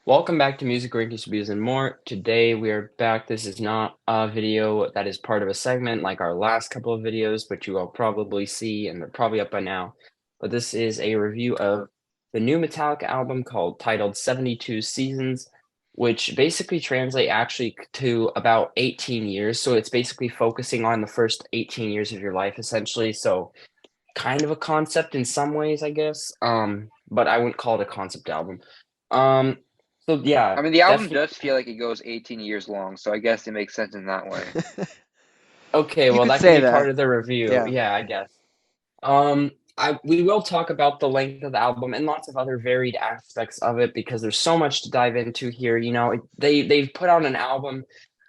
Welcome back to Music Rankings, Reviews, and More. Today we are back. This is not a video that is part of a segment like our last couple of videos, which you will probably see and they're probably up by now. But this is a review of the new Metallica album titled 72 Seasons, which basically translate actually to about 18 years. So it's basically focusing on the first 18 years of your life, essentially. So kind of a concept in some ways, I guess. But I wouldn't call it a concept album. Um, so yeah, I mean, the album definitely. does feel like it goes 18 years long, so I guess it makes sense in that way. Okay, You well could that can say be part that. of the review. Yeah. Yeah, I guess. We will talk about the length of the album and lots of other varied aspects of it because there's so much to dive into here. They've put out an album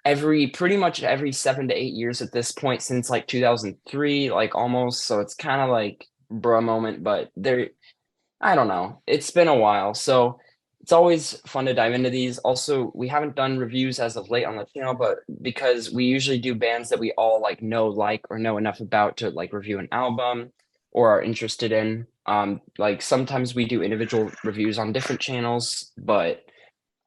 pretty much every 7 to 8 years at this point since like 2003, like almost. So it's kind of like bruh moment, but I don't know. It's been a while, so it's always fun to dive into these. Also, we haven't done reviews as of late on the channel, but because we usually do bands that we all or know enough about to like review an album or are interested in. Like sometimes we do individual reviews on different channels, but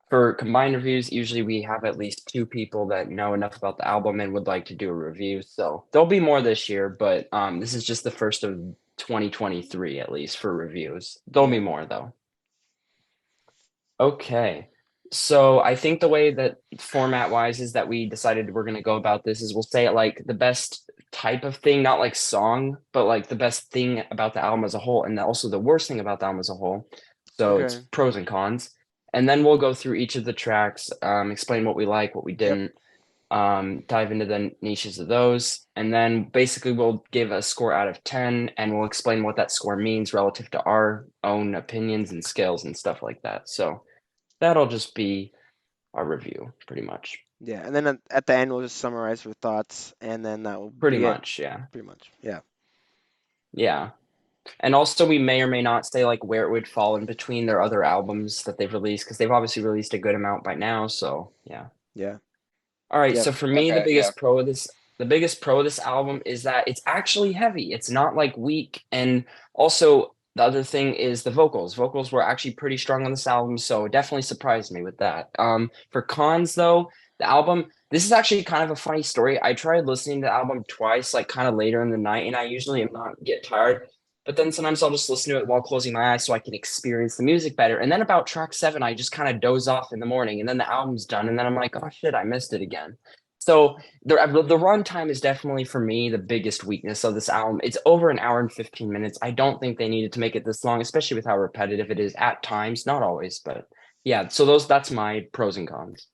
for combined reviews, usually we have at least two people that know enough about the album and would like to do a review. So there'll be more this year, but this is just the first of 2023 at least for reviews. There'll be Yeah. more though. Okay. So I think the way that format wise is that we decided we're gonna go about this is we'll say it like the best type of thing, not like song, but like the best thing about the album as a whole, and also the worst thing about the album as a whole. So it's Okay. pros and cons. And then we'll go through each of the tracks, explain what we like, what we Yep. didn't, dive into the niches of those, and then basically we'll give a score out of 10 and we'll explain what that score means relative to our own opinions and skills and stuff like that. So that'll just be our review, pretty much. Yeah. And then at the end, we'll just summarize our thoughts, and then that will Pretty be it. much, yeah. Pretty much. Yeah. Yeah. And also we may or may not say like where it would fall in between their other albums that they've released because they've obviously released a good amount by now. So yeah. Yeah. All right, Yep. so for me, Okay, yeah. the biggest pro of this album is that it's actually heavy. It's not like weak. And also the other thing is the vocals. Vocals were actually pretty strong on this album, so it definitely surprised me with that. For cons though, this is actually kind of a funny story. I tried listening to the album twice, like kind of later in the night, and I usually am not get tired. But then sometimes I'll just listen to it while closing my eyes so I can experience the music better. And then about track seven, I just kind of doze off in the morning, and then the album's done, and then I'm like, oh shit, I missed it again. So the runtime is definitely for me the biggest weakness of this album. It's over an hour and 15 minutes. I don't think they needed to make it this long, especially with how repetitive it is at times, not always, but yeah. So that's my pros and cons.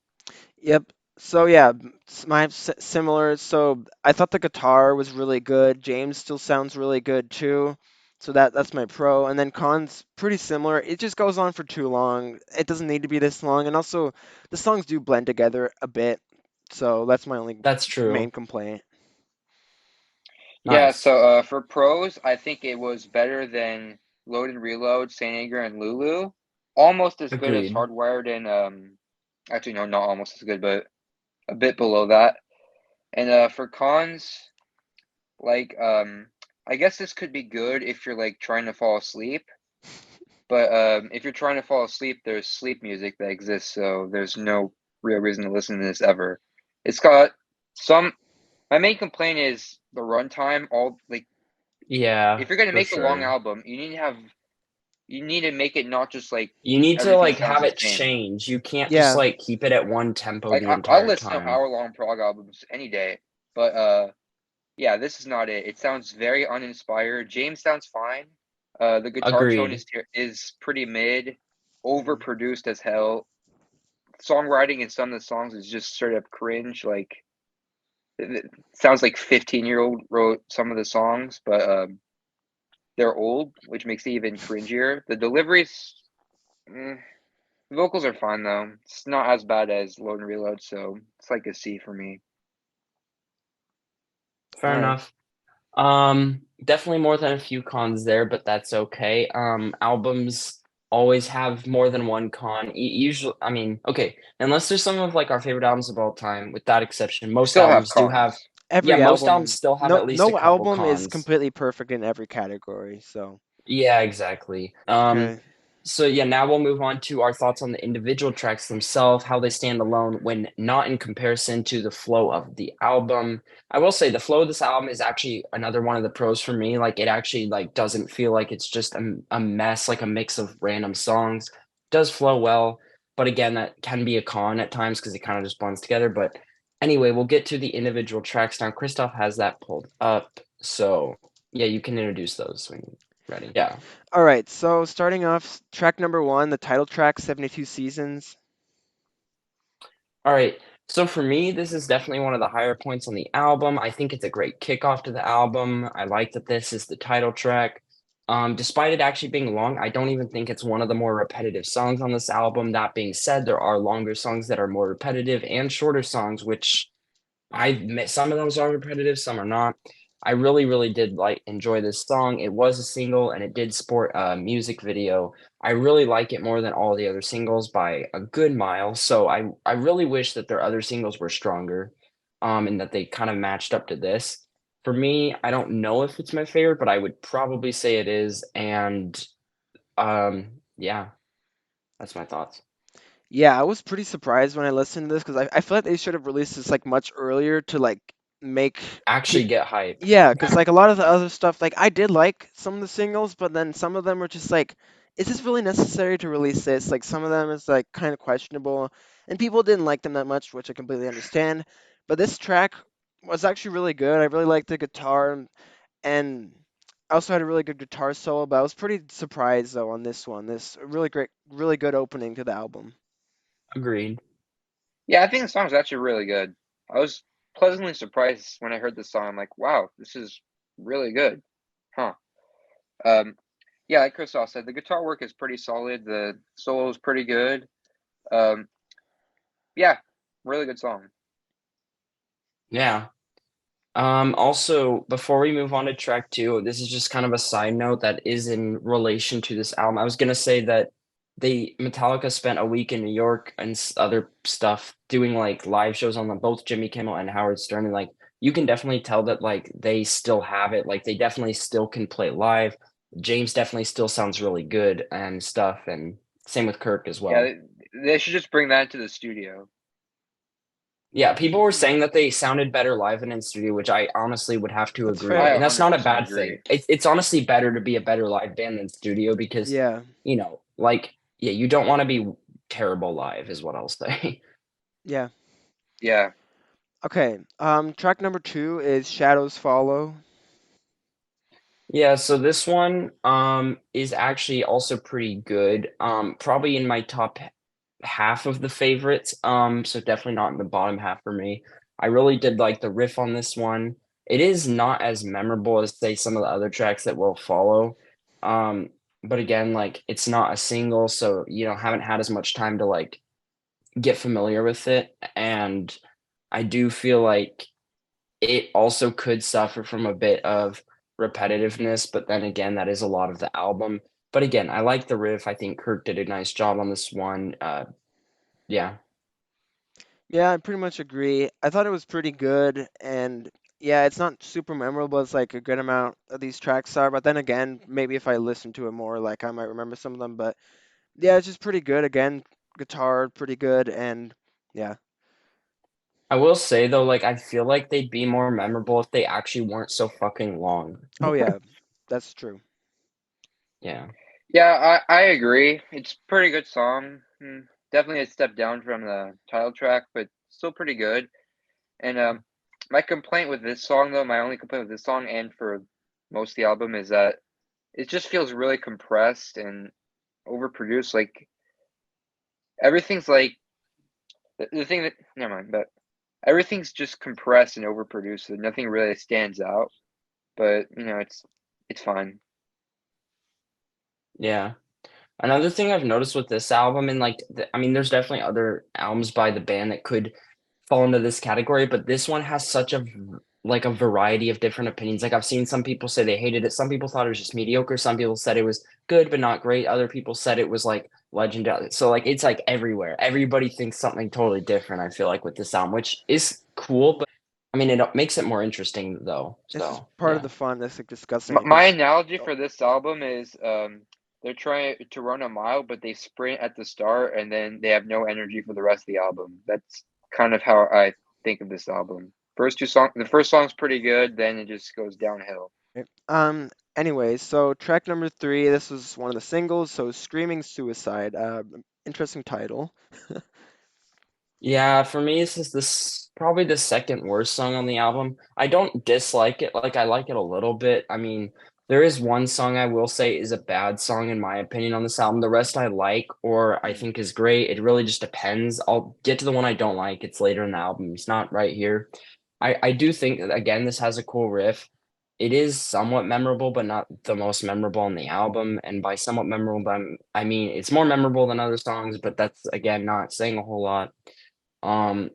Yep. So yeah, similar. So I thought the guitar was really good. James still sounds really good too. So that's my pro. And then cons pretty similar. It just goes on for too long. It doesn't need to be this long. And also the songs do blend together a bit. So that's my only That's true. main complaint. Yeah, Nice. so for pros, I think it was better than Load and Reload, Saint Anger, and Lulu. Almost as good as Agreed. Hardwired and actually no, not almost as good, but a bit below that. And for cons, like I guess this could be good if you're like trying to fall asleep. But if you're trying to fall asleep, there's sleep music that exists, so there's no real reason to listen to this ever. It's got some. My main complaint is the runtime. All like, Yeah, if you're gonna for make a long sure. album, you need to make it not just like You need to everything like sounds have the it same. change. You can't just Yeah. like keep it at one tempo Like the I'll entire listen to time. hour-long prog albums any day, but yeah, this is not it. It sounds very uninspired. James sounds fine. The guitar tone Agreed. is pretty mid, Mhm. overproduced as hell. Songwriting in some of the songs is just straight up cringe. Like it sounds like 15-year-old wrote some of the songs, but they're old, which makes it even cringier. The deliveries, mm, the vocals are fine though. It's not as bad as Load and Reload, so it's like a C for me. Fair All right. enough. Definitely more than a few cons there, but that's okay. Albums always have more than one con. Usually, I mean, okay, unless there's some of like our favorite albums of all time, with that exception, most Still have albums do have, cons. yeah, Every most albums album, still have no at least a no couple album is cons. completely perfect in every category. So Yeah, exactly. okay. So yeah, now we'll move on to our thoughts on the individual tracks themselves, how they stand alone when not in comparison to the flow of the album. I will say the flow of this album is actually another one of the pros for me. Like it actually like doesn't feel like it's just a mess, like a mix of random songs. It does flow well, but again, that can be a con at times because it kind of just blends together. But anyway, we'll get to the individual tracks now. Christoph has that pulled up, so yeah, you can introduce those when you're ready. Yeah. All right, so starting off, track number one, the title track, 72 Seasons. All right. So for me, this is definitely one of the higher points on the album. I think it's a great kickoff to the album. I like that this is the title track. Despite it actually being long, I don't even think it's one of the more repetitive songs on this album. That being said, there are longer songs that are more repetitive and shorter songs, which I admit some of those are repetitive, some are not. I really, really did like enjoy this song. It was a single and it did sport a music video. I really like it more than all the other singles by a good mile. So I really wish that their other singles were stronger, and that they kind of matched up to this. For me, I don't know if it's my favorite, but I would probably say it is. And yeah, that's my thoughts. Yeah, I was pretty surprised when I listened to this because I feel like they should have released this like much earlier to like make Actually people. get hype. Yeah, because like a lot of the other stuff, like I did like some of the singles, but then some of them were just like, is this really necessary to release this? Like some of them is like kind of questionable, and people didn't like them that much, which I completely understand. But this track was actually really good. I really liked the guitar, and I also had a really good guitar solo. But I was pretty surprised though on this one. This really great, really good opening to the album. Agreed. Yeah, I think the song's actually really good. I was pleasantly surprised when I heard this song. I'm like, wow, this is really good. Huh. Um, yeah, like Christoph said, the guitar work is pretty solid. The solo is pretty good. Um, yeah, really good song. Yeah. Also, before we move on to track two, this is just kind of a side note that is in relation to this album. I was gonna say that Metallica spent a week in New York and other stuff doing like live shows on both Jimmy Kimmel and Howard Stern, and like you can definitely tell that like they still have it, like they definitely still can play live. James definitely still sounds really good and stuff, and same with Kirk as Yeah, well. they should just bring that to the studio. Yeah, people were saying that they sounded better live than in studio, which I honestly would have to That's agree. I fair. And that's not a 100% bad agree. thing. It's honestly better to be a better live band than studio because, Yeah, like, yeah, you don't want to be terrible live, is what I'll say. yeah. Yeah. Okay. Track number two is Shadows Follow. Yeah, so this one is actually also pretty good. Probably in my top half of the favorites. So definitely not in the bottom half for me. I really did like the riff on this one. It is not as memorable as say some of the other tracks that will follow. Um, but again, like it's not a single, so haven't had as much time to like get familiar with it. And I do feel like it also could suffer from a bit of repetitiveness, but then again, that is a lot of the album. But again, I like the riff. I think Kirk did a nice job on this one. Yeah. Yeah, I pretty much agree. I thought it was pretty good, and yeah, it's not super memorable as like a good amount of these tracks are. But then again, maybe if I listen to it more, like I might remember some of them. But yeah, it's just pretty good. Again, guitar pretty good, and yeah. I will say though, like I feel like they'd be more memorable if they actually weren't so fucking long. Oh yeah, that's true. Yeah. Yeah, I agree. It's a pretty good song. Definitely a step down from the title track, but still pretty good. And my complaint with this song, though, my only complaint with this song and for most of the album is that it just feels really compressed and overproduced. Like everything's like the thing that never mind, but everything's just compressed and overproduced. So nothing really stands out. But it's fine. Yeah. Another thing I've noticed with this album, and like, I mean, there's definitely other albums by the band that could fall into this category, but this one has such like a variety of different opinions. Like I've seen some people say they hated it. Some people thought it was just mediocre. Some people said it was good but not great. Other people said it was like legendary. So like it's like everywhere. Everybody thinks something totally different, I feel like, with this album, which is cool, but I mean it makes it more interesting though. It's just So part of yeah. the fun. That's like discussing My, it my because analogy for this album is they're trying to run a mile, but they sprint at the start and then they have no energy for the rest of the album. That's kind of how I think of this album. The first song's pretty good, then it just goes downhill. Right. Anyways, so track number three, this was one of the singles, so Screaming Suicide. Interesting title. Yeah, for me, this probably the second worst song on the album. I don't dislike it, like I like it a little bit. I mean, there is one song I will say is a bad song in my opinion on this album. The rest I like or I Mm. think is great. It really just depends. I'll get to the one I don't like. It's later in the album. It's not right here. I do think that, again, this has a cool riff. It is somewhat memorable, but not the most memorable on the album. And by somewhat memorable, I mean it's more memorable than other songs, but that's again not saying a whole lot. Um,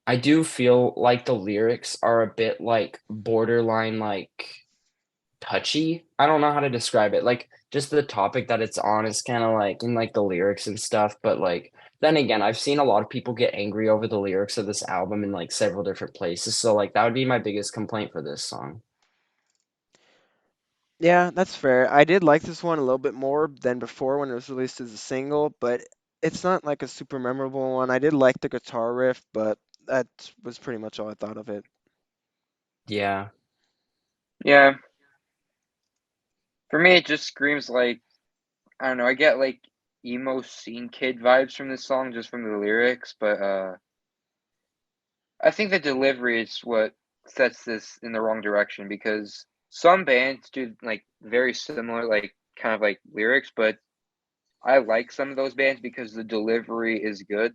I do feel like the lyrics are a bit like borderline like touchy. I don't know how to describe it. Like just the topic that it's on is kind of like in like the lyrics and stuff, but like then again, I've seen a lot of people get angry over the lyrics of this album in like several different places. So like that would be my biggest complaint for this song. Yeah, that's fair. I did like this one a little bit more than before when it was released as a single, but it's not like a super memorable one. I did like the guitar riff, but that was pretty much all I thought of it. Yeah. Yeah, for me, it just screams like I don't know. I get like emo scene kid vibes from this song just from the lyrics, but I think the delivery is what sets this in the wrong direction because some bands do like very similar, like kind of like lyrics, but I like some of those bands because the delivery is good.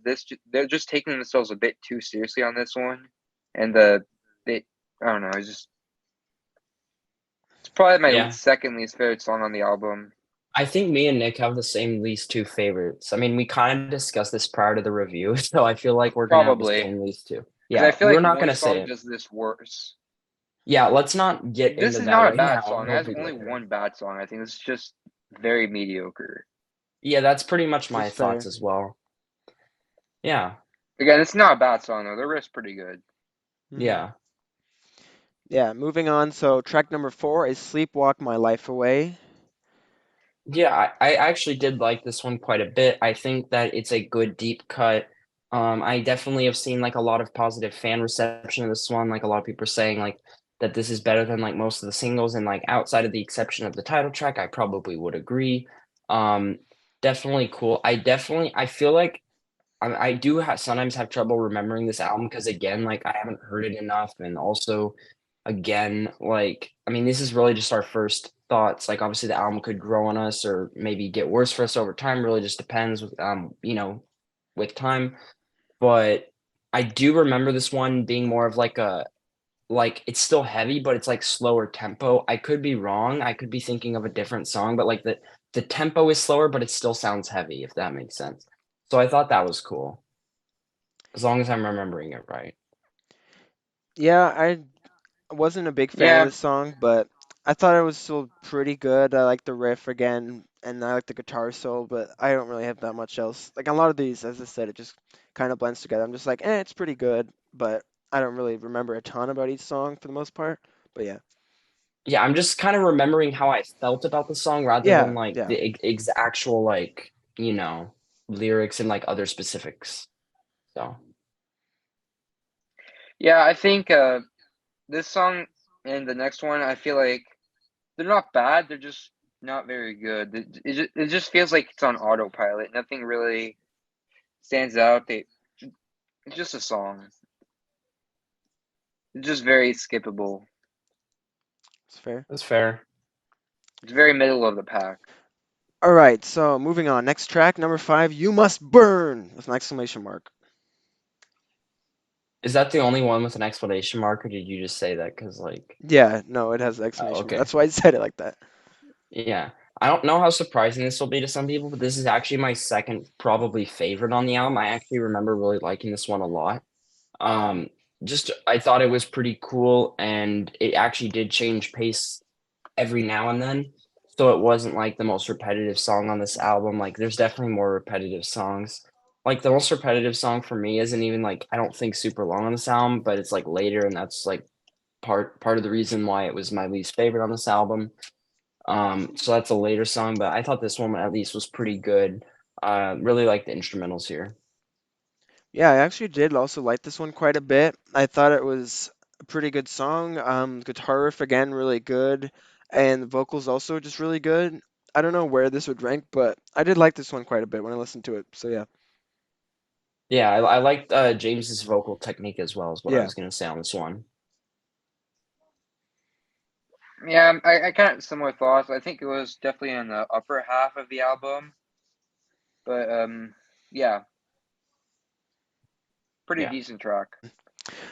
They're just taking themselves a bit too seriously on this one, and they I don't know. It's probably my Yeah. second least favorite song on the album. I think me and Nick have the same least two favorites. I mean, we kind of discussed this prior to the review, so I feel like we're gonna have the Probably same least two. because I Yeah, feel we're like not one gonna say song it. does this worse. Yeah, let's not get This into is that not a right bad now. song. It It'll has be only later. one bad song. I think it's just very mediocre. Yeah, that's pretty much This my is thoughts fair. as well. Yeah, Again, it's not a bad song though. The riff's pretty good. Hmm. yeah. Yeah, moving on. So track number four is Sleepwalk My Life Away. Yeah, I actually did like this one quite a bit. I think that it's a good deep cut. I definitely have seen like a lot of positive fan reception of this one. Like a lot of people are saying like that this is better than like most of the singles, and like outside of the exception of the title track, I probably would agree. Um, Definitely cool. I feel like I do sometimes have trouble remembering this album because again, like I haven't heard it enough, and also again, like I mean, this is really just our first thoughts. Like obviously, the album could grow on us or maybe get worse for us over time. Really, just depends with with time. But I do remember this one being more of like a like it's still heavy, but it's like slower tempo. I could be wrong. I could be thinking of a different song, but like the tempo is slower, but it still sounds heavy, if that makes sense. So I thought that was cool, as long as I'm remembering it right. Yeah, I wasn't a big fan of Yeah, this song, but I thought it was still pretty good. I like the riff again, and I like the guitar solo, but I don't really have that much else. Like a lot of these, as I said, it just kind of blends together. I'm just like, it's pretty good, but I don't really remember a ton about each song for the most part. But yeah, Yeah, I'm just kind of remembering how I felt about the song rather than yeah, like yeah. the actual like, lyrics and like other specifics. So, yeah. I think this song and the next one, I feel like they're not bad. They're just not very good. It just feels like it's on autopilot. Nothing really stands out. It's just a song. It's just very skippable. It's fair. that's fair. It's very middle of the pack. All right, so moving on. Next track, number five, You Must Burn with an exclamation mark. Is that the only one with an explanation mark, or did you just say that? Because like, Yeah, no, it has an oh, exclamation mark. okay. That's why I said it like that. Yeah. I don't know how surprising this will be to some people, but this is actually my second probably favorite on the album. I actually remember really liking this one a lot. Um, just I thought it was pretty cool, and it actually did change pace every now and then. So it wasn't like the most repetitive song on this album. Like there's definitely more repetitive songs. Like the most repetitive song for me isn't even like I don't think super long on this album, but it's like later, and that's like part of the reason why it was my least favorite on this album. So that's a later song, but I thought this one at least was pretty good. Really like the instrumentals here. Yeah, I actually did also like this one quite a bit. I thought it was a pretty good song. Guitar riff again, really good, and the vocals also just really good. I don't know where this would rank, but I did like this one quite a bit when I listened to it. So yeah, Yeah, I liked James's vocal technique as well, is what I yeah. was gonna say on this one. Yeah, I kind of similar thoughts. I think it was definitely in the upper half of the album, but yeah, pretty Yeah. decent track.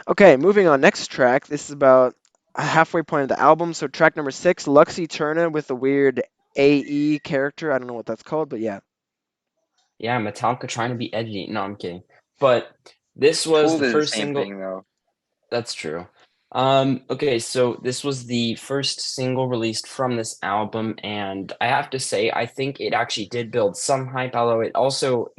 Okay, moving on. Next track. This is about a halfway point of the album. So track number 6, Lux Eterna with a weird AE character. I don't know what that's called, but yeah. Yeah, Metallica trying to be edgy. No, I'm kidding. But this was Tool the did the first same single. thing though. That's true. Okay, so this was the first single released from this album, and I have to say, I think it actually did build some hype, although it also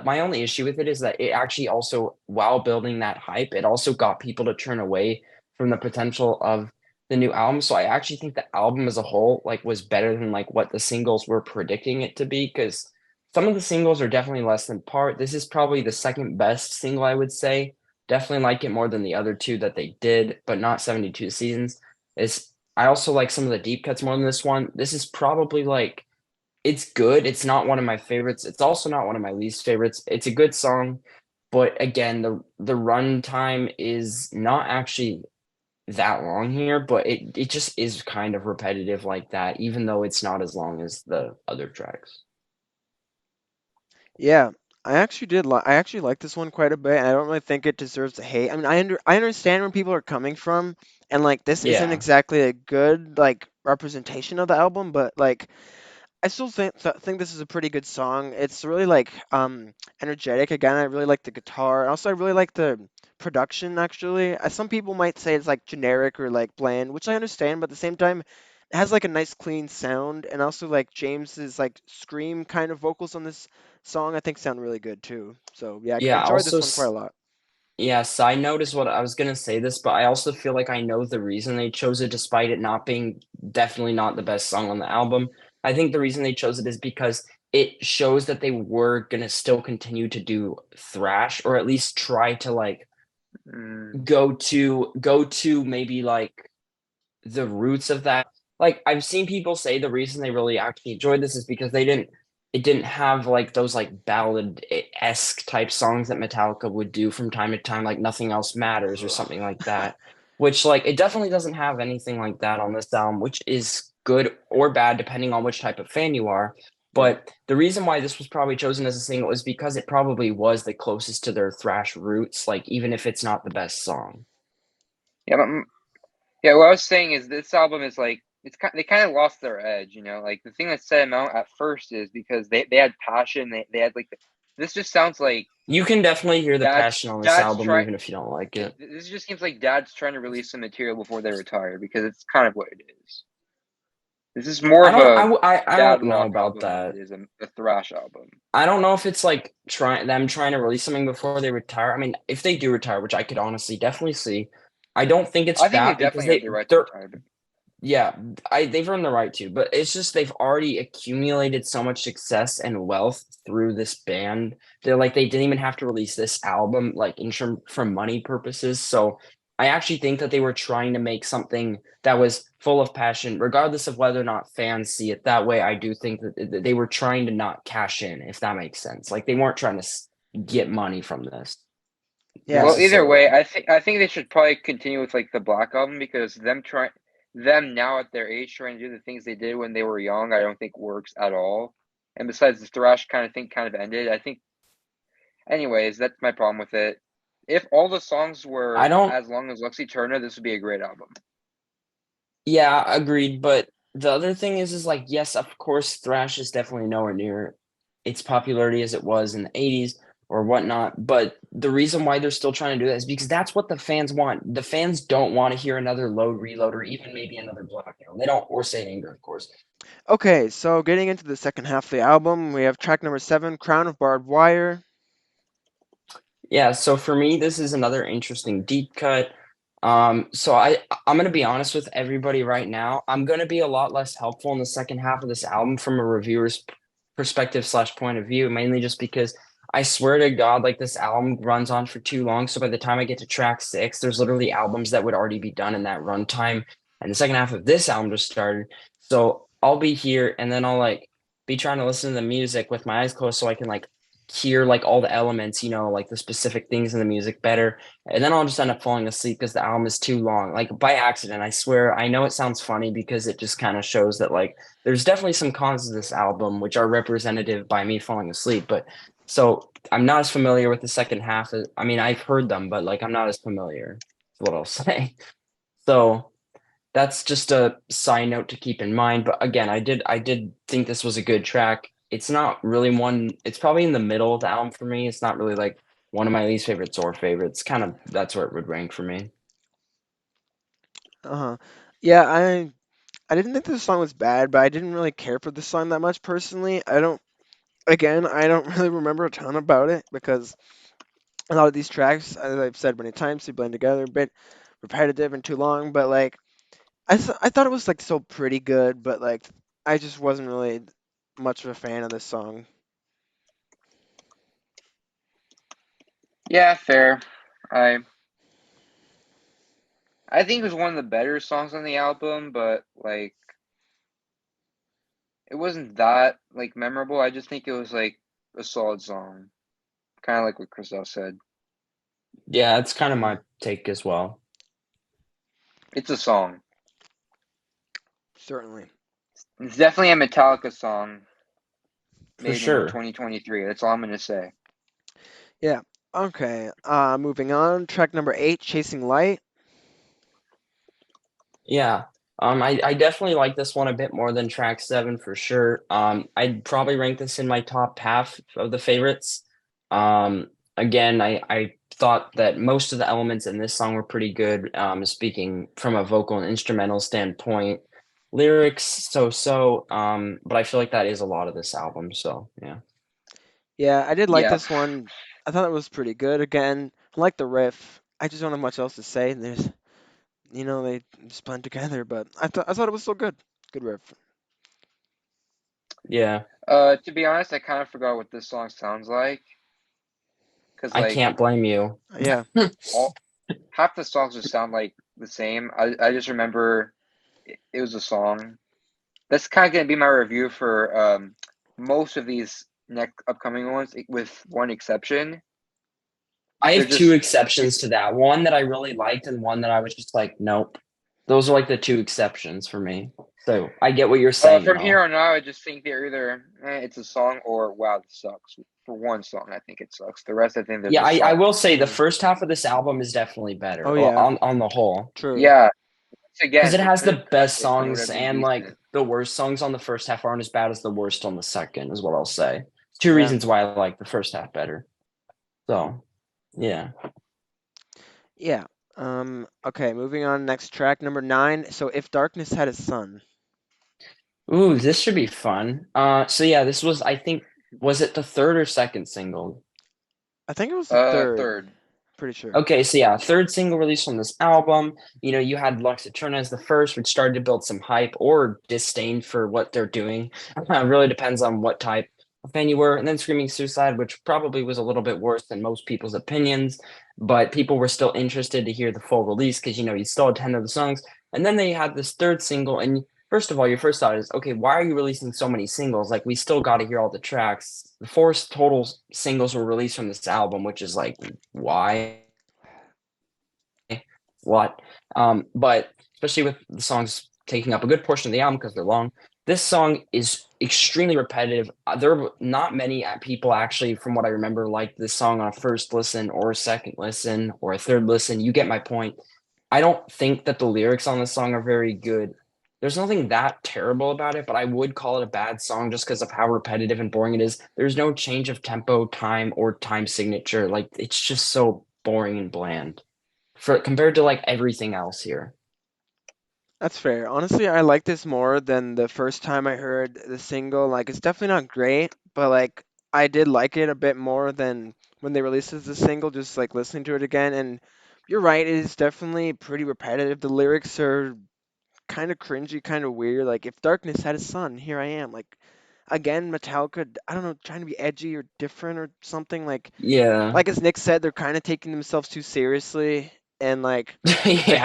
my only issue with it is that it actually also, while building that hype, it also got people to turn away from the potential of the new album. So I actually think the album as a whole, like, was better than like what the singles were predicting it to be, because some of the singles are definitely less than par. This is probably the second best single, I would say. Definitely like it more than the other two that they did, but not 72 Seasons. Is I also like some of the deep cuts more than this one. This is probably like it's good. It's not one of my favorites. It's also not one of my least favorites. It's a good song, but again, the run time is not actually that long here, but it just is kind of repetitive like that, even though it's not as long as the other tracks. Yeah, I actually did. I actually like this one quite a bit, and I don't really think it deserves a hate. I mean, I understand where people are coming from, and like this isn't Yeah. exactly a good like representation of the album, but like I still think this is a pretty good song. It's really like energetic. Again, I really like the guitar. Also, I really like the production actually. Some people might say it's like generic or like bland, which I understand, but at the same time, it has like a nice clean sound, and also like James's like scream kind of vocals on this song I think sound really good too. So yeah, I Yeah, enjoyed this one quite a lot. Yeah, side note is what I was gonna say this, but I also feel like I know the reason they chose it, despite it not being definitely not the best song on the album. I think the reason they chose it is because it shows that they were gonna still continue to do thrash, or at least try to like Mm, go to maybe like the roots of that. Like, I've seen people say the reason they really actually enjoyed this is because it didn't have like those like ballad-esque type songs that Metallica would do from time to time, like Nothing Else Matters or something like that. Which like it definitely doesn't have anything like that on this album, which is good or bad depending on which type of fan you are. yeah, But the reason why this was probably chosen as a single is because it probably was the closest to their thrash roots, like even if it's not the best song. yeah, yeah. What I was saying is this album is like they kind of lost their edge. Like the thing that set them out at first is because they had passion. They had like this just sounds like You can definitely hear the dad's passion on this dad's album, trying. even if you don't like it. This just seems like dad's trying to release some material before they retire because it's kind of what it is. This is more I of don't, a I dad don't know rock about album than that. it is a thrash album. I don't know if it's like trying to release something before they retire. I mean, if they do retire, which I could honestly definitely see, I don't think it's I think they that because definitely have the right to they're retire. But yeah, they've earned the right to, but it's just they've already accumulated so much success and wealth through this band. They're like they didn't even have to release this album like in term for money purposes. So I actually think that they were trying to make something that was full of passion, regardless of whether or not fans see it that way. I do think that they were trying to not cash in, if that makes sense. Like they weren't trying to get money from this Yeah, well, either way, necessarily. I think they should probably continue with like the Black album because them now at their age trying to do the things they did when they were young, I don't think works at all. And besides, the thrash kind of thing kind of ended. I think, anyways, that's my problem with it. If all the songs I were don't as long as Lux Eterna, this would be a great album. Yeah, agreed. But the other thing is like, yes, of course, thrash is definitely nowhere near its popularity as it was in the 80s or whatnot. But the reason why they're still trying to do that is because that's what the fans want. The fans don't want to hear another load reload or even maybe another black album. They don't, or say anger, of course. okay, so getting into the second half of the album, we have track number 7, Crown of Barbed Wire. Yeah, so for me, this is another interesting deep cut. So I'm gonna be honest with everybody right now. I'm gonna be a lot less helpful in the second half of this album from a reviewer's perspective slash point of view, mainly just because I swear to God, like this album runs on for too long. So by the time I get to track six, there's literally albums that would already be done in that runtime, and the second half of this album just started. So I'll be here, and then I'll like be trying to listen to the music with my eyes closed, so I can like hear like all the elements, like the specific things in the music better, and then I'll just end up falling asleep because the album is too long, like by accident. I swear, I know it sounds funny because it just kind of shows that like there's definitely some cons of this album which are representative by me falling asleep. But so I'm not as familiar with the second half. I mean, I've heard them, but like I'm not as familiar. Is what I'll say. So that's just a side note to keep in mind. But again, I did think this was a good track. It's not really one. It's probably in the middle of the album for me. It's not really like one of my least favorites or favorites. Kind of that's where it would rank for me. Uh-huh. Yeah, I didn't think this song was bad, but I didn't really care for the song that much personally. I don't really remember a ton about it because a lot of these tracks, as I've said many times, they blend together, a bit repetitive and too long. But like, I thought it was like still pretty good, but like, I just wasn't really much of a fan of this song. Yeah, fair. I I think it was one of the better songs on the album, but like it wasn't that like memorable. I just think it was like a solid song, kind of like what Christoph said. Yeah, it's kind of Hmm. my take as well, It's a song. Certainly. It's definitely a Metallica song for made in sure. 2023. That's all I'm gonna say. Yeah. Okay. Moving on. Track number 8, Chasing Light. Yeah. I definitely like this one a bit more than track seven for sure. I'd probably rank this in my top half of the favorites. Again, I thought that most of the elements in this song were pretty good. Speaking from a vocal and instrumental standpoint, lyrics so. But I feel like that is a lot of this album. So yeah. Yeah, I did like Yeah. this one. I thought it was pretty good. Again, I like the riff. I just don't have much else to say. They just blend together, but I thought it was still good. Good riff. Yeah, To be honest, I kind of forgot what this song sounds like because I like can't blame you. Yeah. all half the songs just sound like the same. I just remember it was a song. That's kind of gonna be my review for most of these next upcoming ones, with one exception. I They're have two just exceptions to that. One that I really liked and one that I was just like, nope. Those are like the two exceptions for me. So I get what you're saying from here though. on out. I just think they're either it's a song or wow, this sucks. For one song, I think it sucks. The rest, I think they're Yeah, just I solid. will say the Hmm. first half of this album is definitely better Oh yeah. on the whole. True. Yeah, Because again, it it's has good the best if it would songs have been and like decent. the worst songs on the first half aren't as bad as the worst on the second, is what I'll say. Two Yeah. reasons why I like the first half better. So yeah. Yeah. Okay, moving on. Next track, number 9. So if darkness had a sun. Ooh, this should be fun. So yeah, this was I think was it the third or second single? I think it was the third. Third. Pretty sure. Okay, so yeah, third single release from this album. You had Lux Eterna as the first, which started to build some hype or disdain for what they're doing. It really depends on what type of fan you were. And then Screaming Suicide, which probably was a little bit worse than most people's opinions, but people were still interested to hear the full release because you still had 10 of the songs. And then they had this third single, and first of all, your first thought is, okay, why are you releasing so many singles? Like, we still got to hear all the tracks. The four total singles were released from this album, which is like, why? What. But especially with the songs taking up a good portion of the album because they're long, this song is extremely repetitive. There are not many people actually, from what I remember, like this song on a first listen or a second listen or a third listen. You get my point. I don't think that the lyrics on this song are very good. There's nothing that terrible about it, but I would call it a bad song just because of how repetitive and boring it is. There's no change of tempo, time, or time signature. Like it's just so boring and bland for compared to like everything else here. That's fair. Honestly, I like this more than the first time I heard the single. Like, it's definitely not great, but like, I did like it a bit more than when they released it as a single, just like listening to it again. And You're right. It is definitely pretty repetitive. The lyrics are kind of cringy, kind of weird. Like, if darkness had a sun, here I am. Like, again, Metallica, I don't know, trying to be edgy or different or something. Yeah. Like as Nick said, they're kind of taking themselves too seriously, and like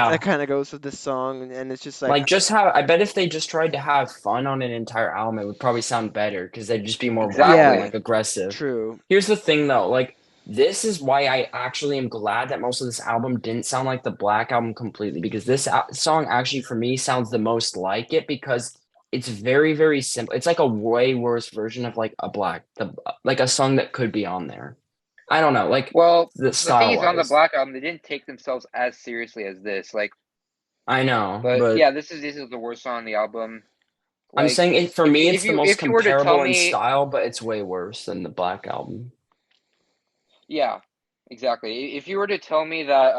that Yeah. kind of goes with this song. And it's just like, Like just how I bet if they just tried to have fun on an entire album, it would probably sound better because they'd just be more wild and yeah, Exactly. like aggressive. true. Here's the thing though, like this is why I actually am glad that most of this album didn't sound like the Black Album completely because this song actually for me sounds the most like it because it's very, very simple. It's like a way worse version of like like a song that could be on there. I don't know, like Well, the the thing style is, on the wise. Black Album, they didn't take themselves as seriously as this. Like, I know, but but yeah, this is the worst song on the album. I'm Like, saying it for if me, if it's the you most if you were to tell comparable in me, style, but it's way worse than the Black Album. yeah, exactly. If you were to tell me that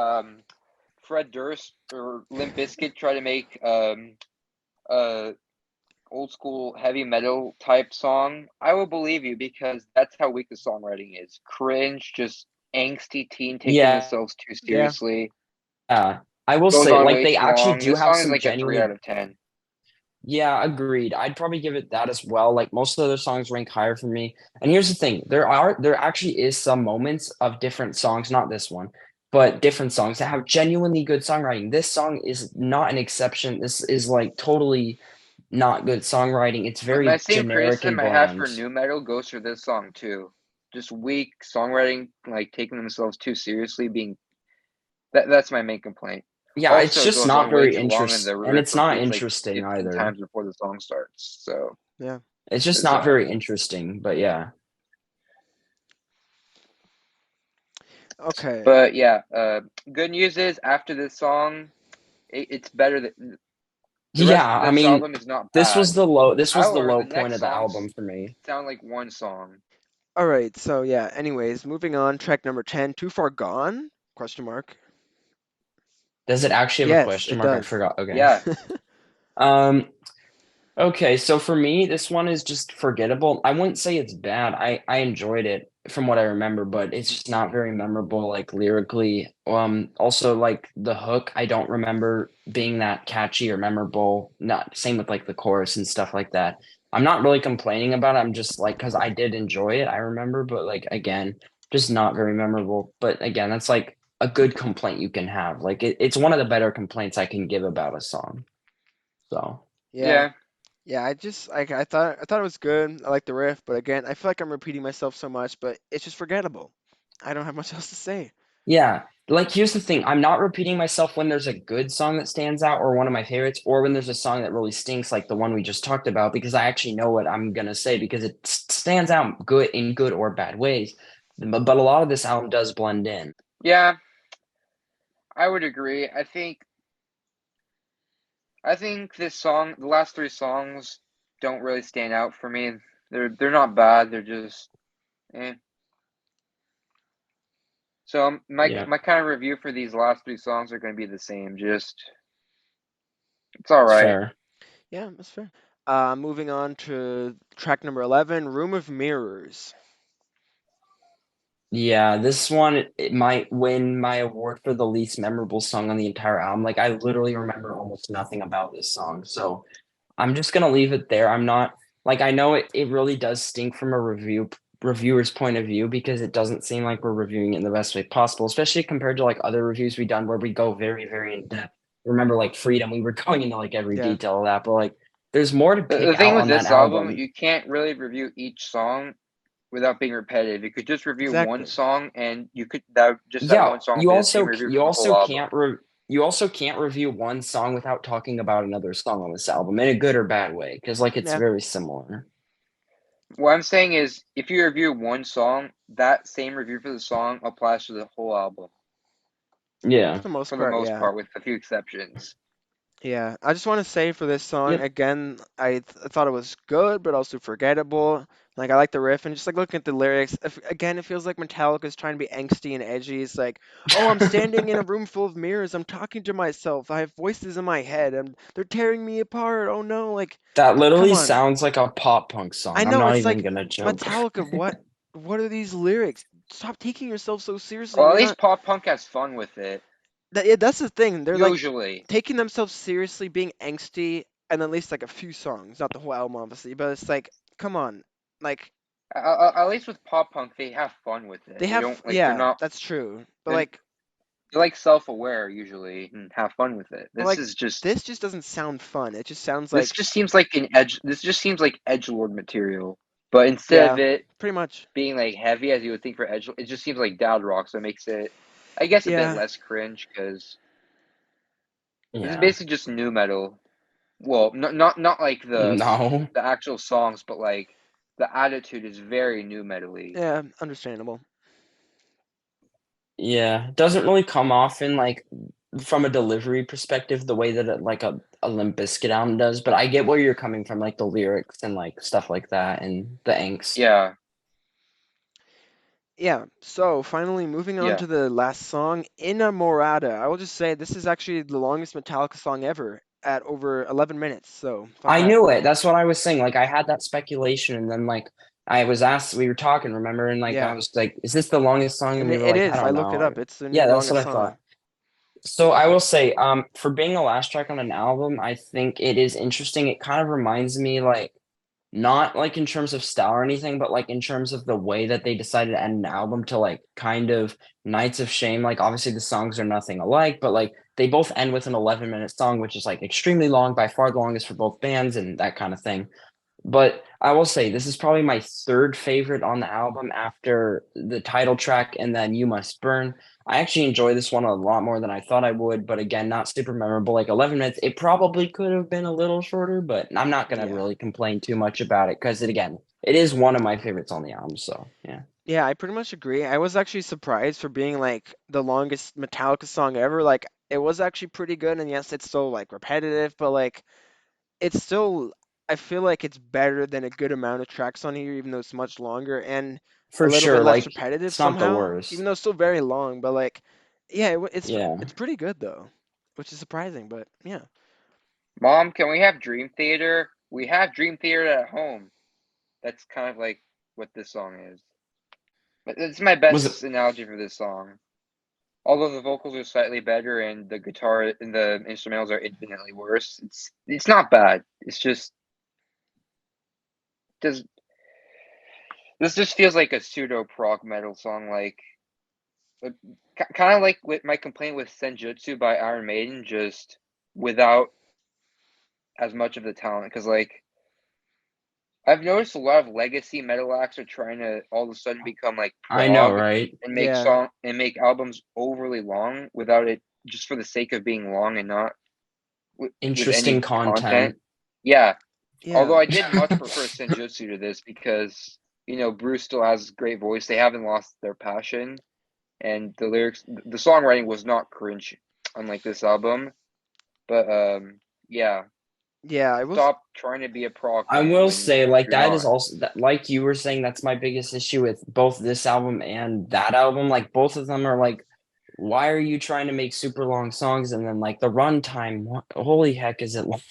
Fred Durst or Limp Bizkit try to make uh old school heavy metal type song, I will believe you because that's how weak the songwriting is. Cringe, just angsty teen taking Yeah, themselves too Yeah, seriously. I will Goes say, on like way they too actually long. do This have song is some like a 3 out genuinely. of 10. Yeah, agreed. I'd probably give it that as well. Like most of the other songs rank higher for me. And here's the thing: there actually is some moments of different songs, not this one, but different songs that have genuinely good songwriting. This song is not an exception. This is like totally not good songwriting. It's My very same generic and criticism I have for bland. new metal goes for this song too. Just weak songwriting, like taking themselves too seriously, being that's my main complaint. Yeah, it's Also, it just goes not on way very too long, and the interesting, and riff it's not repeats like interesting 15 either. times before the song starts. So yeah. It's just there's not that. very interesting, but yeah. Okay. But yeah, good news is after this song, it's better than the Yeah, rest of I this mean, album is not bad. this was the However, low the point next of the songs album for me. sound like one song. All right. So yeah. Anyways, moving on. Track number 10. Too far gone? Question mark. Does it actually have a Yes, question it mark? I does. forgot. Okay. Yeah, Um, okay, so for me, this one is just forgettable. I wouldn't say it's bad. I enjoyed it from what I remember, but it's just not very memorable, like lyrically. Also like the hook, I don't remember being that catchy or memorable. Not same with like the chorus and stuff like that. I'm not really complaining about it. I'm just like because I did enjoy it, I remember, but like again, just not very memorable. But again, that's like a good complaint you can have. Like it's one of the better complaints I can give about a song. So. Yeah. yeah. Yeah, I thought it was good. I like the riff, but again, I feel like I'm repeating myself so much, but it's just forgettable. I don't have much else to say. Yeah. Like, here's the thing. I'm not repeating myself when there's a good song that stands out or one of my favorites, or when there's a song that really stinks, like the one we just talked about, because I actually know what I'm gonna say because it stands out good in good or bad ways. But a lot of this album does blend in. Yeah, I would agree. I think this song, the last three songs, don't really stand out for me. They're not bad. They're just eh. So my Yeah, my kind of review for these last three songs are going to be the same. Just it's all it's right. fair. Yeah, that's fair. Moving on to track number 11, Room of Mirrors. Yeah, this one it might win my award for the least memorable song on the entire album. Like I literally remember almost nothing about this song. So I'm just gonna leave it there. I'm not like I know it really does stink from a reviewer's point of view because it doesn't seem like we're reviewing it in the best way possible, especially compared to like other reviews we've done where we go very, very in depth. Remember like Freedom, we were going into like every Yeah, detail of that, but like there's more to The, pick the thing out with on that this album, album. you can't really review each song without being repetitive. You could just review one exactly. song, and you could that Yeah, one song would be the same review for the whole album. you also can't review one song without talking about another song on this album in a good or bad way because like it's Yeah, very similar. What I'm saying is, if you review one song, that same review for the song applies to the whole album for Yeah. the most for the part, most yeah. part, with a few exceptions. Yeah, I just want to say for this song Yep. again, I thought it was good, but also forgettable. Like I like the riff and just like looking at the lyrics. Again, it feels like Metallica's trying to be angsty and edgy. It's like, oh, I'm standing in a room full of mirrors. I'm talking to myself. I have voices in my head, and they're tearing me apart. Oh no, like, That come literally on. sounds like a pop punk I song. I'm know not it's even like gonna joke. Metallica. What are these lyrics? Stop taking yourself so seriously. Well, at You're least not. pop punk has fun with it. That's the thing. They're like Usually, taking themselves seriously, being angsty, and at least like a few songs, not the whole album, obviously. But it's like, come on, like at least with pop punk, they have fun with it. they They have, don't like they're yeah, not that's true. they're, they're like self-aware usually and have fun with it. But This like is just this just doesn't sound fun. It just sounds this like, just seems like an edge. This just seems like edgelord material. But instead of yeah, it pretty much, being like heavy as you would think for edge, it just seems like dad rock. So it makes it, I guess, a bit yeah, less cringe because this is Yeah. basically just new metal. Well, not like No. the actual songs, but like the attitude is very new metally. yeah, understandable. Yeah. Doesn't really come off in like from a delivery perspective the way that like a Limp Bizkit album does, but I get where you're coming from, like the lyrics and like stuff like that and the angst. Yeah, Yeah, so finally moving on yeah. to the last song, Inamorata. I will just say this is actually the longest Metallica song ever at over 11 minutes, so fun I fact. knew it. That's what I was saying. Like I had that speculation and then like I was asked, we were talking, remember? And like I Yeah, was like, is this the longest song? And and we were it like, I is. I don't looked it know. up. It's the new Yeah, that's what longest I song. thought. So I will say, for being the last track on an album, I think it is interesting. It kind of reminds me like not like in terms of style or anything, but like in terms of the way that they decided to end an album to like kind of Nights of Shame. Like obviously the songs are nothing alike, but like they both end with an 11-minute song, which is like extremely long, by far the longest for both bands and that kind of thing. But I will say this is probably my third favorite on the album after the title track and then You Must Burn. I actually enjoy this one a lot more than I thought I would, but again, not super memorable. Like 11 minutes, it probably could have been a little shorter, but I'm not gonna Yeah. really complain too much about it because it is one of my favorites on the album. So yeah, Yeah, I pretty much agree. I was actually surprised for being like the longest Metallica song ever. Like it was actually pretty good, and yes, it's still like repetitive, but like it's still, I feel like it's better than a good amount of tracks on here, even though it's much longer and a for little bit sure. less Like repetitive it's not the somehow, even worst. though it's still very long. But like, yeah, Yeah. it's pretty good though, which is surprising. But yeah, Mom, can we have Dream Theater? We have Dream Theater at home. That's kind of like what this song is. But it's my Was it best analogy for this song. Although the vocals are slightly better and the guitar and the instrumentals are infinitely worse, it's not bad. It's just does this just feels like a pseudo prog metal song, like kind of like with my complaint with Senjutsu by Iron Maiden, just without as much of the talent. Because like I've noticed a lot of legacy metal acts are trying to all of a sudden become like I know, prog right? and yeah, make albums overly long without it just for the sake of being long and not with Interesting any content. content. Yeah, although yeah, I did much prefer Senjutsu to this because Bruce still has a great voice. They haven't lost their passion, and the lyrics, the songwriting was not cringe, unlike this album. But yeah, yeah. I was, stop trying to be a prog I band will when say, like, you're that is not. also that, like you were saying, that's my biggest issue with both this album and that album. Like, both of them are like, why are you trying to make super long songs? And then, like, the runtime, holy heck, is it long?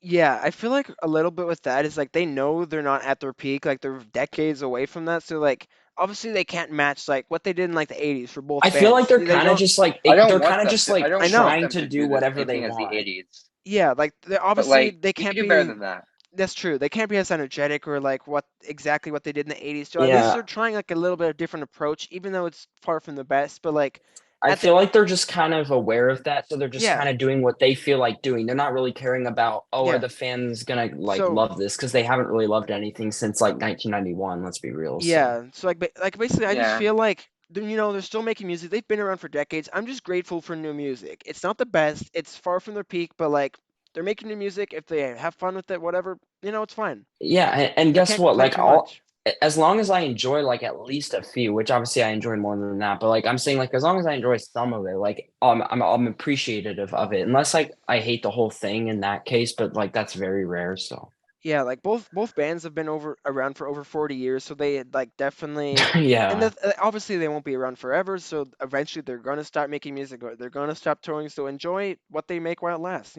yeah. I feel like a little bit with that is like they know they're not at their peak, like they're decades away from that. So like obviously they can't match like what they did in like the 80s for both I feel like bands. they're They kind of don't. just like, I they're don't kind of want them just to. I like I don't want know. trying them to to do do the whatever same they thing as the want. '80s. Yeah, like they But obviously like, they you can can't do better be. than that. That's true. They can't be as energetic or like what exactly what they did in the 80s. So at least Yeah. they're trying like a little bit of different approach, even though it's far from the best. But like I at the feel like they're just kind of aware of that, so they're just yeah, kind of doing what they feel like doing. They're not really caring about, oh, are yeah. the fans gonna like So love this? Because they haven't really loved anything since like 1991. Let's be real. So yeah, so like basically, I just Yeah, feel like they're still making music. They've been around for decades. I'm just grateful for new music. It's not the best. It's far from their peak, but like they're making new music. If they have fun with it, whatever, it's fine. yeah, and I guess can't what? complain Like too all, much. as long as I enjoy like at least a few, which obviously I enjoy more than that, but like I'm saying, like as long as I enjoy some of it, like I'm appreciative of it. Unless like I hate the whole thing in that case, but like that's very rare. So Yeah, like both bands have been over around for over 40 years, so they like definitely, and yeah, obviously they won't be around forever, so eventually they're gonna start making music or they're gonna stop touring, so enjoy what they make while it lasts.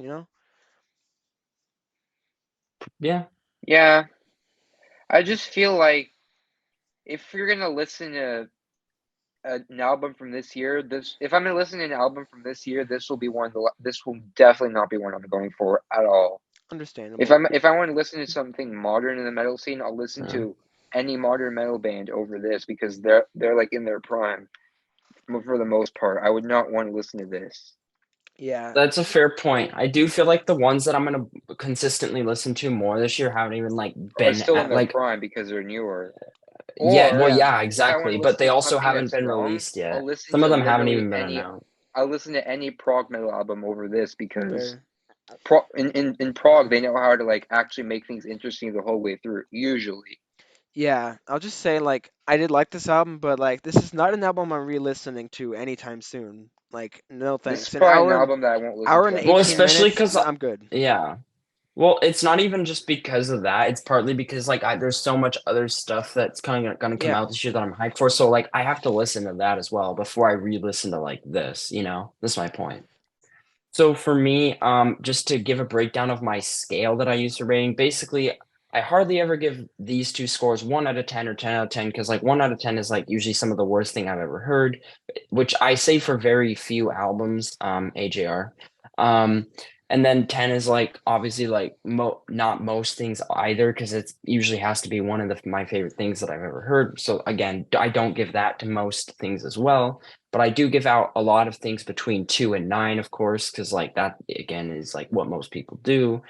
yeah, yeah. I just feel like if you're gonna listen to an album from this year, this if I'm gonna listen to an album from this year, this will be one. This will definitely not be one I'm going for at all. Understandable. If I want to listen to something modern in the metal scene, I'll listen Yeah. to any modern metal band over this because they're like in their prime for the most part. I would not want to listen to this. Yeah, That's a fair point. I do feel like the ones that I'm gonna consistently listen to more this year haven't even like Are been still in at their like prime because they're newer. yeah, well Or yeah, yeah, if I want exactly. to But listen they to also something haven't that's been strong, released I'll yet. listen Some to of them haven't literally even been any. announced. I'll listen to any prog metal album over this because fair. in prog they know how to like actually make things interesting the whole way through. Usually, Yeah, I'll just say like I did like this album, but like this is not an album I'm re-listening to anytime soon. Like no this is thanks. An probably an album that I won't listen hour to and ever Well, 18 again. especially minutes, because I'm good. yeah. Well, it's not even just because of that. It's partly because like there's so much other stuff that's kind of gonna come Yeah. out this year that I'm hyped for. So like I have to listen to that as well before I re-listen to like this. You know, that's my point. So for me, just to give a breakdown of my scale that I use for rating, basically, I hardly ever give these two scores 1 out of 10 or 10 out of 10 because like 1 out of 10 is like usually some of the worst thing I've ever heard, which I say for very few albums, AJR. Um, and then 10 is like obviously like not most things either because it usually has to be one of my favorite things that I've ever heard. So again, I don't give that to most things as well, but I do give out a lot of things between 2 and 9, of course, because like that again is like what most people do.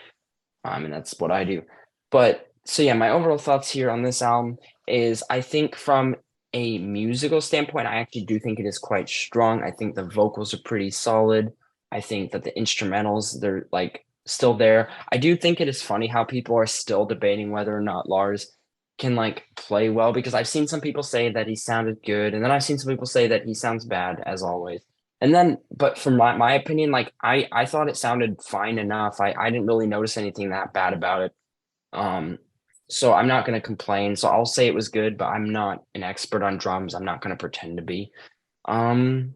And that's what I do. But so yeah, my overall thoughts here on this album is I think from a musical standpoint, I actually do think it is quite strong. I think the vocals are pretty solid. I think that the instrumentals, they're like still there. I do think it is funny how people are still debating whether or not Lars can like play well because I've seen some people say that he sounded good, and then I've seen some people say that he sounds bad as always. And then, but from my opinion, like I thought it sounded fine enough. I didn't really notice anything that bad about it. Um, so I'm not gonna complain. So I'll say it was good, but I'm not an expert on drums. I'm not gonna pretend to be. Um,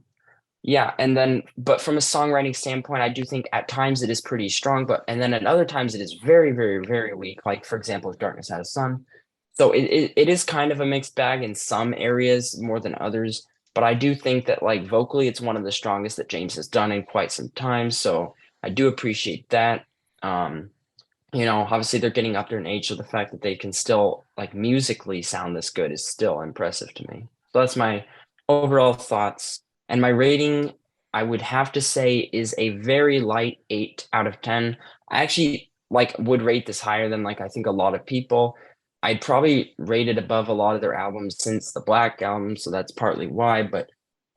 yeah, and then, but from a songwriting standpoint, I do think at times it is pretty strong, but and then at other times it is very, very, very weak. Like for example, if Darkness Had a Sun. So it is kind of a mixed bag in some areas more than others. But I do think that like vocally, it's one of the strongest that James has done in quite some time. So I do appreciate that. Um, obviously they're getting up there in age, so the fact that they can still like musically sound this good is still impressive to me. So that's my overall thoughts. And my rating, I would have to say, is a very light 8 out of 10. I actually like would rate this higher than like I think a lot of people. I'd probably rate it above a lot of their albums since the Black album, so that's partly why. But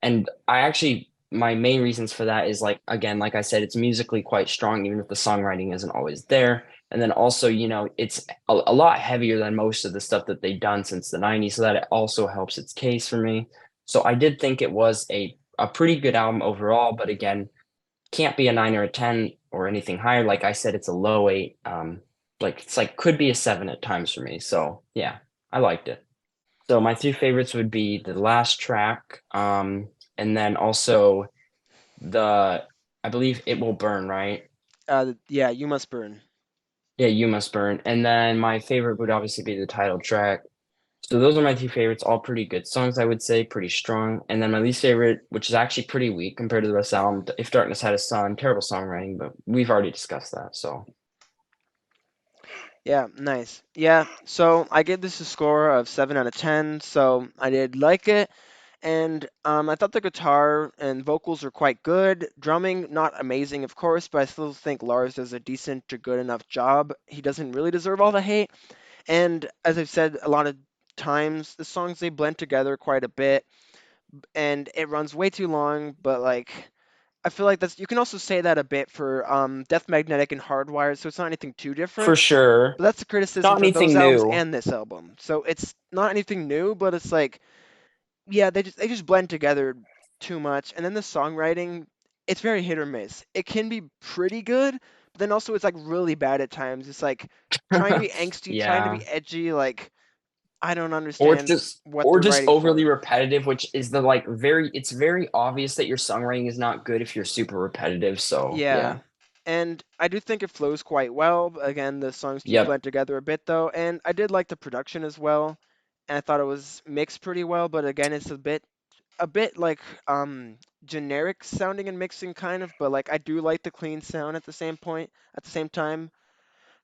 and I actually my main reasons for that is like again, like I said, it's musically quite strong, even if the songwriting isn't always there. And then also, it's a lot heavier than most of the stuff that they've done since the 90s. So that it also helps its case for me. So I did think it was a pretty good album overall, but again, can't be a 9 or a 10 or anything higher. Like I said, it's a low 8. Like it's like could be a 7 at times for me. So yeah, I liked it. So my three favorites would be the last track, and then also the I believe It Will Burn, right? Yeah, You Must Burn. Yeah, You Must Burn. And then my favorite would obviously be the title track. So those are my two favorites, all pretty good songs, I would say, pretty strong. And then my least favorite, which is actually pretty weak compared to the rest of the album, If Darkness Had a Sun, terrible songwriting, but we've already discussed that. So Yeah, nice. Yeah, so I gave this a score of 7 out of 10, so I did like it. And I thought the guitar and vocals are quite good. Drumming, not amazing, of course, but I still think Lars does a decent to good enough job. He doesn't really deserve all the hate. And as I've said a lot of times, the songs they blend together quite a bit, and it runs way too long. But like, I feel like that's you can also say that a bit for Death Magnetic and Hardwired, so it's not anything too for different. sure, But that's the criticism not for those anything albums new. and this album. So it's not anything new, but it's like yeah, they just blend together too much. And then the songwriting, it's very hit or miss. It can be pretty good, but then also it's like really bad at times. It's like trying to be angsty, trying to Yeah. be edgy. Like I don't Or it's understand just what or they're just writing overly for. repetitive, which is the like it's very obvious that your songwriting is not good if you're super repetitive. So Yeah. yeah. And I do think it flows quite well. Again, the songs do Yep. blend together a bit though, and I did like the production as well. And I thought it was mixed pretty well, but again, it's a bit a bit like generic sounding and mixing kind of, but like I do like the clean sound at the same time.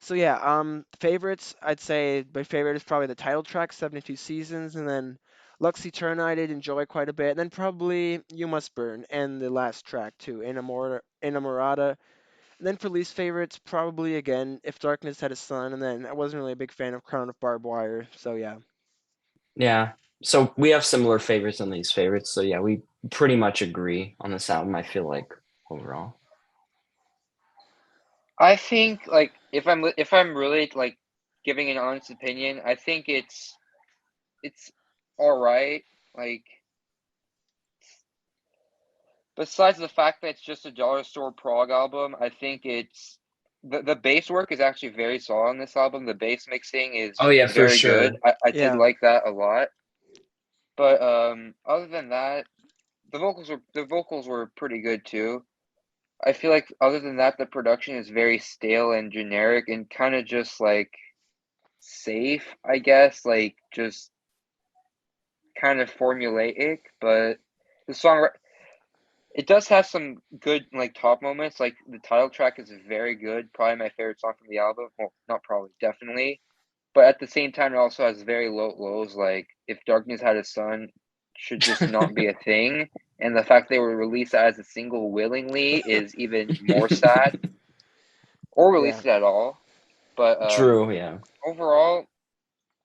So yeah, favorites, I'd say my favorite is probably the title track, 72 Seasons, and then Lux Eterna I did enjoy quite a bit, and then probably You Must Burn, and the last track too, Inamorata. And then for least favorites, probably again, If Darkness Had a Sun, and then I wasn't really a big fan of Crown of Barbed Wire, so yeah. Yeah. So we have similar favorites and least favorites. So yeah, we pretty much agree on this album, I feel like, overall. I think like if I'm really like giving an honest opinion, I think it's all right. Like besides the fact that it's just a dollar store prog album, I think it's the bass work is actually very solid on this album. The bass mixing Oh is yeah, for very sure. good. I did Yeah, like that a lot. But other than that, the vocals were pretty good too. I feel like other than that, the production is very stale and generic and kind of just like safe, I guess, like just kind of formulaic, but the song it does have some good like top moments. Like the title track is very good, probably my favorite song from the album. Well, not probably, definitely. But at the same time, it also has very low lows. Like if Darkness Had a Sun should just not be a thing, and the fact they were released as a single willingly is even more sad, or yeah, released it at all. But True, yeah. overall,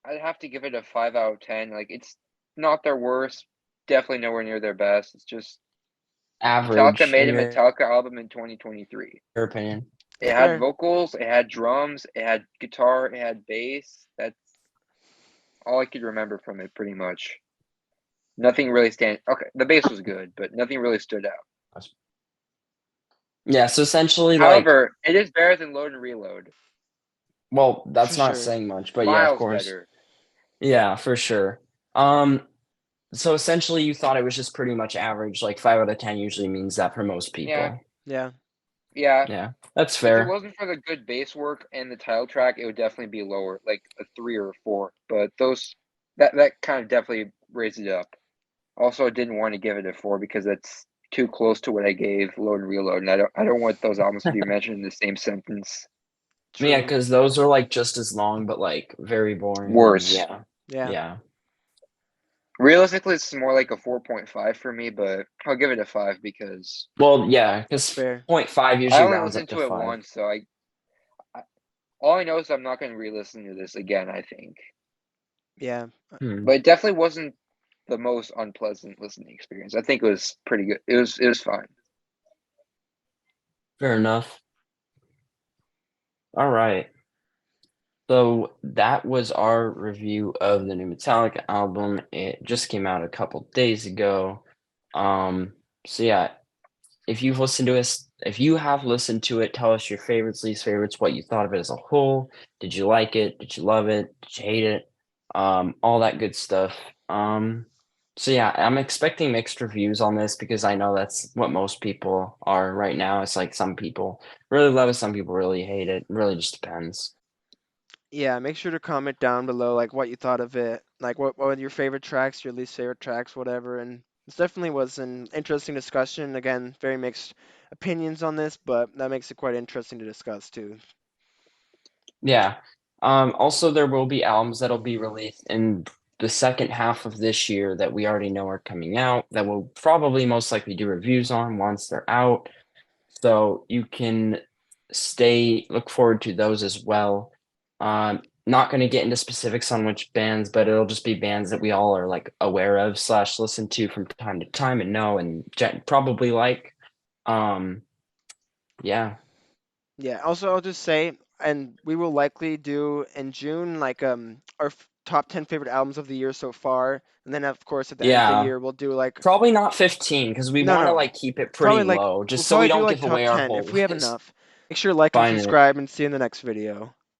I'd have to give it a 5 out of 10. Like it's not their worst, definitely nowhere near their best. It's just Metallica Average made in a your Metallica album in 2023. opinion. It had fair. vocals, it had drums, it had guitar, it had bass. That's all I could remember from it, pretty much. Nothing really stand. Okay, the bass was good, but nothing really stood out. Yeah, so essentially like, However, it is better than Load and Reload. well, For that's not sure. saying much, but yeah, of Miles course. better. Yeah, for sure. Um, so essentially you thought it was just pretty much average, like 5 out of 10 usually means that for most Yeah, people. Yeah. yeah. Yeah, that's If it fair. wasn't for the good bass work and the title track, it would definitely be lower, like a 3 or a 4. But those that kind of definitely raised it up. Also, I didn't want to give it a 4 because that's too close to what I gave Load and Reload, and I don't want those albums to be mentioned in the same sentence. Yeah, True. because those are like just as long, but like very boring. And Worse. yeah, Yeah. yeah, Realistically, it's more like a 4.5 for me, but I'll give it a 5 because well, yeah, That's because fair. 0.5 I usually only rounds up listened to to it 5. once, so I all I know is I'm not going to re-listen to this again, I think. Yeah. Hmm, But it definitely wasn't the most unpleasant listening experience. I think it was pretty good. It was fine. fair enough. All right. So that was our review of the new Metallica album. It just came out a couple days ago. So yeah, if you have listened to it, tell us your favorites, least favorites, what you thought of it as a whole. Did you like it? Did you love it? Did you hate it? All that good stuff. So yeah, I'm expecting mixed reviews on this because I know that's what most people are right now. It's like some people really love it, some people really hate it. It really just depends. Yeah, make sure to comment down below like what you thought of it, like what were your favorite tracks, your least favorite tracks, whatever. And this definitely was an interesting discussion. Again, very mixed opinions on this, but that makes it quite interesting to discuss too. Yeah. Also, there will be albums that'll be released in the second half of this year that we already know are coming out that we'll probably most likely do reviews on once they're out. So you can look forward to those as well. Not going to get into specifics on which bands, but it'll just be bands that we all are like aware of slash listen to from time to time and know and probably like. Um, yeah. Yeah. Also, I'll just say, and we will likely do in June like our top 10 favorite albums of the year so far, and then of course at the end of the Yeah. year we'll do like Probably not 15 because we no want to no like keep it probably pretty like low we'll just so we probably do don't like give top away our 10 if whole we have list. enough. Make sure to like and Fine. subscribe and see you in the next video.